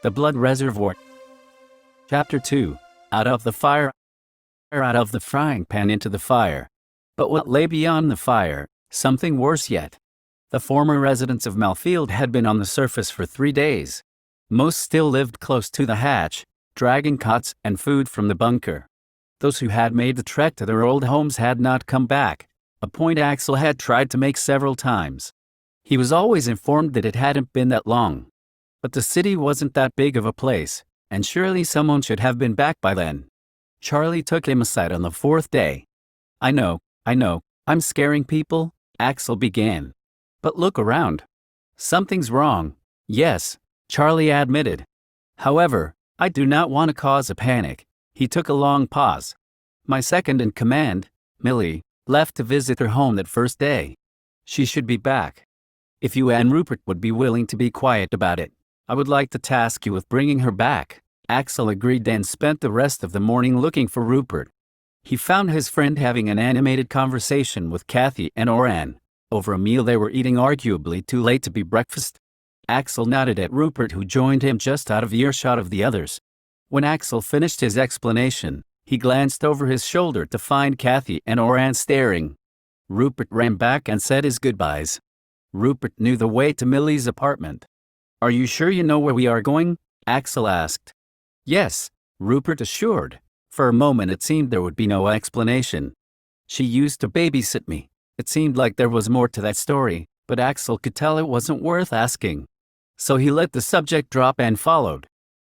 The Blood Reservoir. Chapter 2. Out of the fire. Out of the frying pan into the fire. But what lay beyond the fire? Something worse yet. The former residents of Malfield had been on the surface for 3 days. Most still lived close to the hatch, dragging cots and food from the bunker. Those who had made the trek to their old homes had not come back, a point Axel had tried to make several times. He was always informed that it hadn't been that long. But the city wasn't that big of a place, and surely someone should have been back by then. Charlie took him aside on the 4th day. I know, I'm scaring people," Axel began. "But look around. Something's wrong." "Yes," Charlie admitted. "However, I do not want to cause a panic." He took a long pause. "My second in command, Millie, left to visit her home that first day. She should be back. If you and Rupert would be willing to be quiet about it, I would like to task you with bringing her back." Axel agreed and spent the rest of the morning looking for Rupert. He found his friend having an animated conversation with Kathy and Oran, over a meal they were eating arguably too late to be breakfast. Axel nodded at Rupert, who joined him just out of earshot of the others. When Axel finished his explanation, he glanced over his shoulder to find Kathy and Oran staring. Rupert ran back and said his goodbyes. Rupert knew the way to Millie's apartment. "Are you sure you know where we are going?" Axel asked. "Yes," Rupert assured. For a moment it seemed there would be no explanation. "She used to babysit me." It seemed like there was more to that story, but Axel could tell it wasn't worth asking. So he let the subject drop and followed.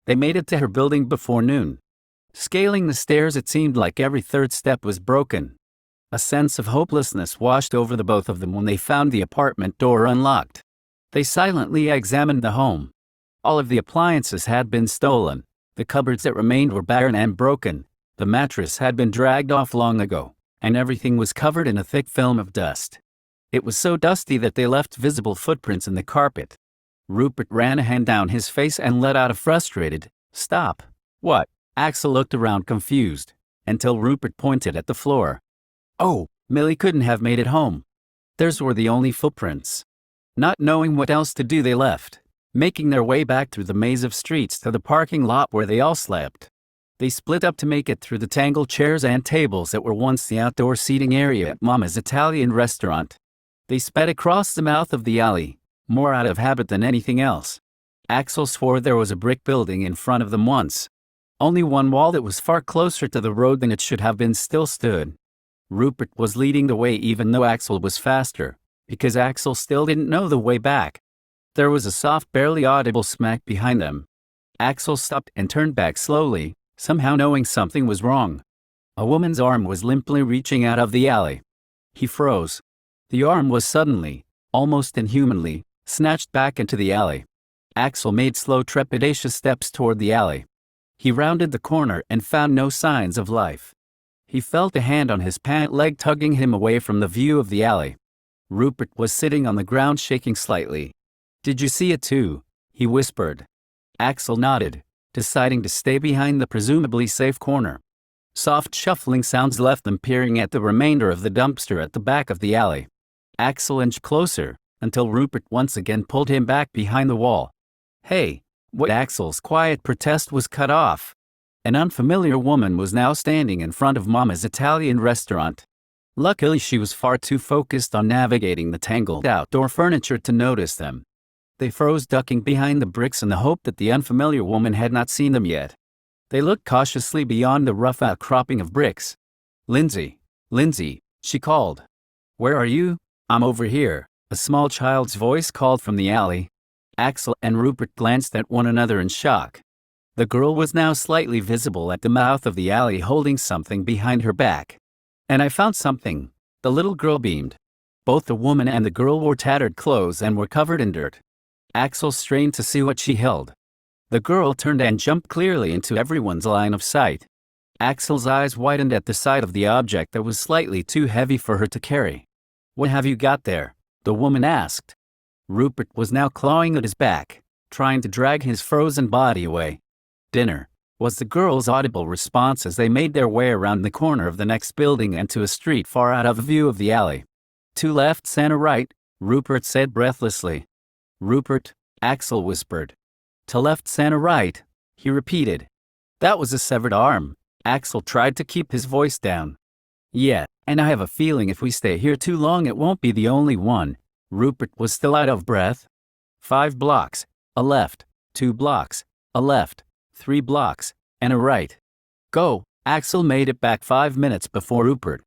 They made it to her building before noon. Scaling the stairs, it seemed like every third step was broken. A sense of hopelessness washed over the both of them when they found the apartment door unlocked. They silently examined the home. All of the appliances had been stolen. The cupboards that remained were barren and broken. The mattress had been dragged off long ago, and everything was covered in a thick film of dust. It was so dusty that they left visible footprints in the carpet. Rupert ran a hand down his face and let out a frustrated, "Stop." "What?" Axel looked around confused, until Rupert pointed at the floor. "Oh, Millie couldn't have made it home. Those were the only footprints." Not knowing what else to do, they left, making their way back through the maze of streets to the parking lot where they all slept. They split up to make it through the tangled chairs and tables that were once the outdoor seating area at Mama's Italian restaurant. They sped across the mouth of the alley, more out of habit than anything else. Axel swore there was a brick building in front of them once. Only one wall that was far closer to the road than it should have been still stood. Rupert was leading the way even though Axel was faster, because Axel still didn't know the way back. There was a soft, barely audible smack behind them. Axel stopped and turned back slowly, somehow knowing something was wrong. A woman's arm was limply reaching out of the alley. He froze. The arm was suddenly, almost inhumanly, snatched back into the alley. Axel made slow, trepidatious steps toward the alley. He rounded the corner and found no signs of life. He felt a hand on his pant leg tugging him away from the view of the alley. Rupert was sitting on the ground shaking slightly. "Did you see it too?" he whispered. Axel nodded, deciding to stay behind the presumably safe corner. Soft shuffling sounds left them peering at the remainder of the dumpster at the back of the alley. Axel inched closer, until Rupert once again pulled him back behind the wall. "Hey!" What Axel's quiet protest was cut off. An unfamiliar woman was now standing in front of Mama's Italian restaurant. Luckily she was far too focused on navigating the tangled outdoor furniture to notice them. They froze, ducking behind the bricks in the hope that the unfamiliar woman had not seen them yet. They looked cautiously beyond the rough outcropping of bricks. Lindsay, she called. "Where are you?" "I'm over here," a small child's voice called from the alley. Axel and Rupert glanced at one another in shock. The girl was now slightly visible at the mouth of the alley, holding something behind her back. "And I found something," the little girl beamed. Both the woman and the girl wore tattered clothes and were covered in dirt. Axel strained to see what she held. The girl turned and jumped clearly into everyone's line of sight. Axel's eyes widened at the sight of the object that was slightly too heavy for her to carry. "What have you got there?" the woman asked. Rupert was now clawing at his back, trying to drag his frozen body away. "Dinner," was the girl's audible response as they made their way around the corner of the next building and to a street far out of view of the alley. "Two left, center right," Rupert said breathlessly. "Rupert," Axel whispered. To left, center, right, he repeated. That was a severed arm. Axel tried to keep his voice down. Yeah, and I have a feeling if we stay here too long it won't be the only one. Rupert was still out of breath. 5 blocks, a left, 2 blocks, a left, 3 blocks, and a right. Go! Axel made it back 5 minutes before Rupert.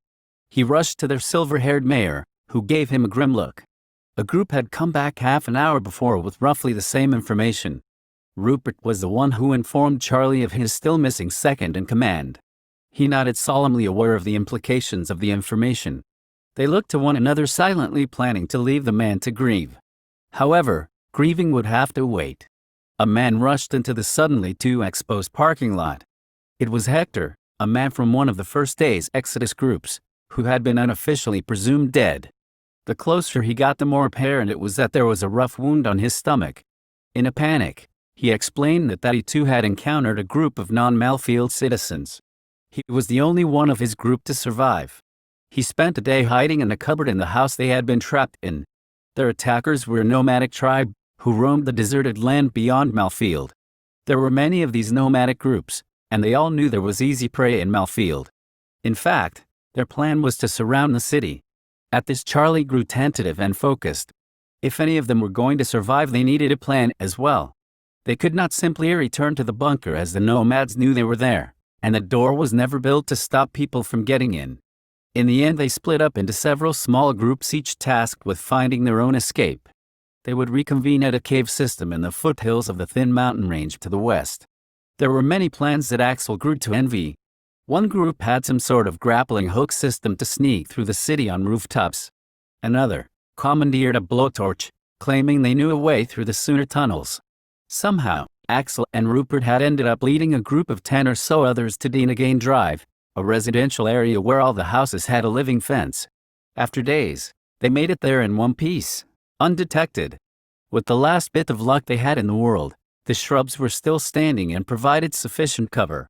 He rushed to their silver-haired mayor, who gave him a grim look. A group had come back half an hour before with roughly the same information. Rupert was the one who informed Charlie of his still missing second-in-command. He nodded solemnly, aware of the implications of the information. They looked to one another silently, planning to leave the man to grieve. However, grieving would have to wait. A man rushed into the suddenly too exposed parking lot. It was Hector, a man from one of the first day's Exodus groups, who had been unofficially presumed dead. The closer he got, the more apparent it was that there was a rough wound on his stomach. In a panic, he explained that he too had encountered a group of non-Malfield citizens. He was the only one of his group to survive. He spent a day hiding in a cupboard in the house they had been trapped in. Their attackers were a nomadic tribe who roamed the deserted land beyond Malfield. There were many of these nomadic groups, and they all knew there was easy prey in Malfield. In fact, their plan was to surround the city. At this, Charlie grew tentative and focused. If any of them were going to survive, they needed a plan as well. They could not simply return to the bunker, as the nomads knew they were there, and the door was never built to stop people from getting in. In the end, they split up into several small groups, each tasked with finding their own escape. They would reconvene at a cave system in the foothills of the thin mountain range to the west. There were many plans that Axel grew to envy. One group had some sort of grappling hook system to sneak through the city on rooftops. Another commandeered a blowtorch, claiming they knew a way through the sewer tunnels. Somehow, Axel and Rupert had ended up leading a group of 10 or so others to Dinagain Drive, a residential area where all the houses had a living fence. After days, they made it there in one piece, undetected. With the last bit of luck they had in the world, the shrubs were still standing and provided sufficient cover.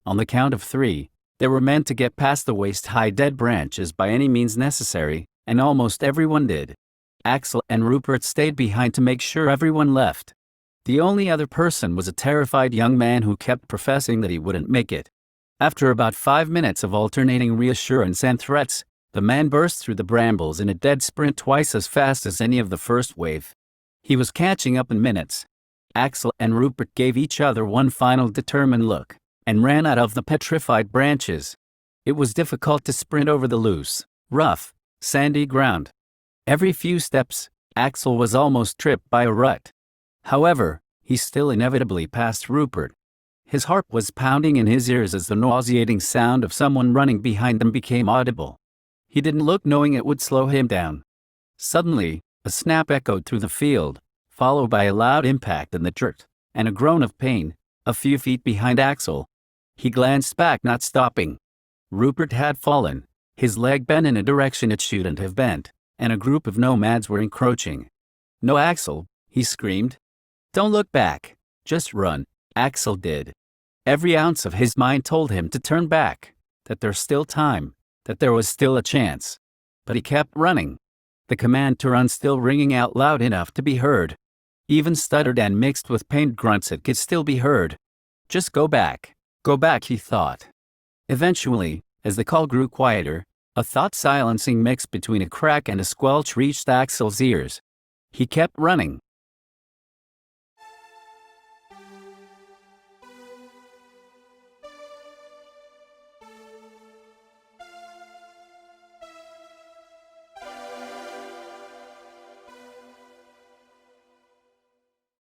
On the count of 3, they were meant to get past the waist-high dead branches by any means necessary, and almost everyone did. Axel and Rupert stayed behind to make sure everyone left. The only other person was a terrified young man who kept professing that he wouldn't make it. After about 5 minutes of alternating reassurance and threats, the man burst through the brambles in a dead sprint, twice as fast as any of the first wave. He was catching up in minutes. Axel and Rupert gave each other one final determined look, and ran out of the petrified branches. It was difficult to sprint over the loose, rough, sandy ground. Every few steps, Axel was almost tripped by a rut. However, he still inevitably passed Rupert. His heart was pounding in his ears as the nauseating sound of someone running behind them became audible. He didn't look, knowing it would slow him down. Suddenly, a snap echoed through the field, followed by a loud impact in the dirt, and a groan of pain, a few feet behind Axel. He glanced back, not stopping. Rupert had fallen, his leg bent in a direction it shouldn't have bent, and a group of nomads were encroaching. "No, Axel," he screamed. "Don't look back, just run." Axel did. Every ounce of his mind told him to turn back, that there's still time, that there was still a chance. But he kept running. The command to run still ringing out loud enough to be heard. Even stuttered and mixed with pained grunts, it could still be heard. Just go back, he thought. Eventually, as the call grew quieter, a thought-silencing mix between a crack and a squelch reached Axel's ears. He kept running,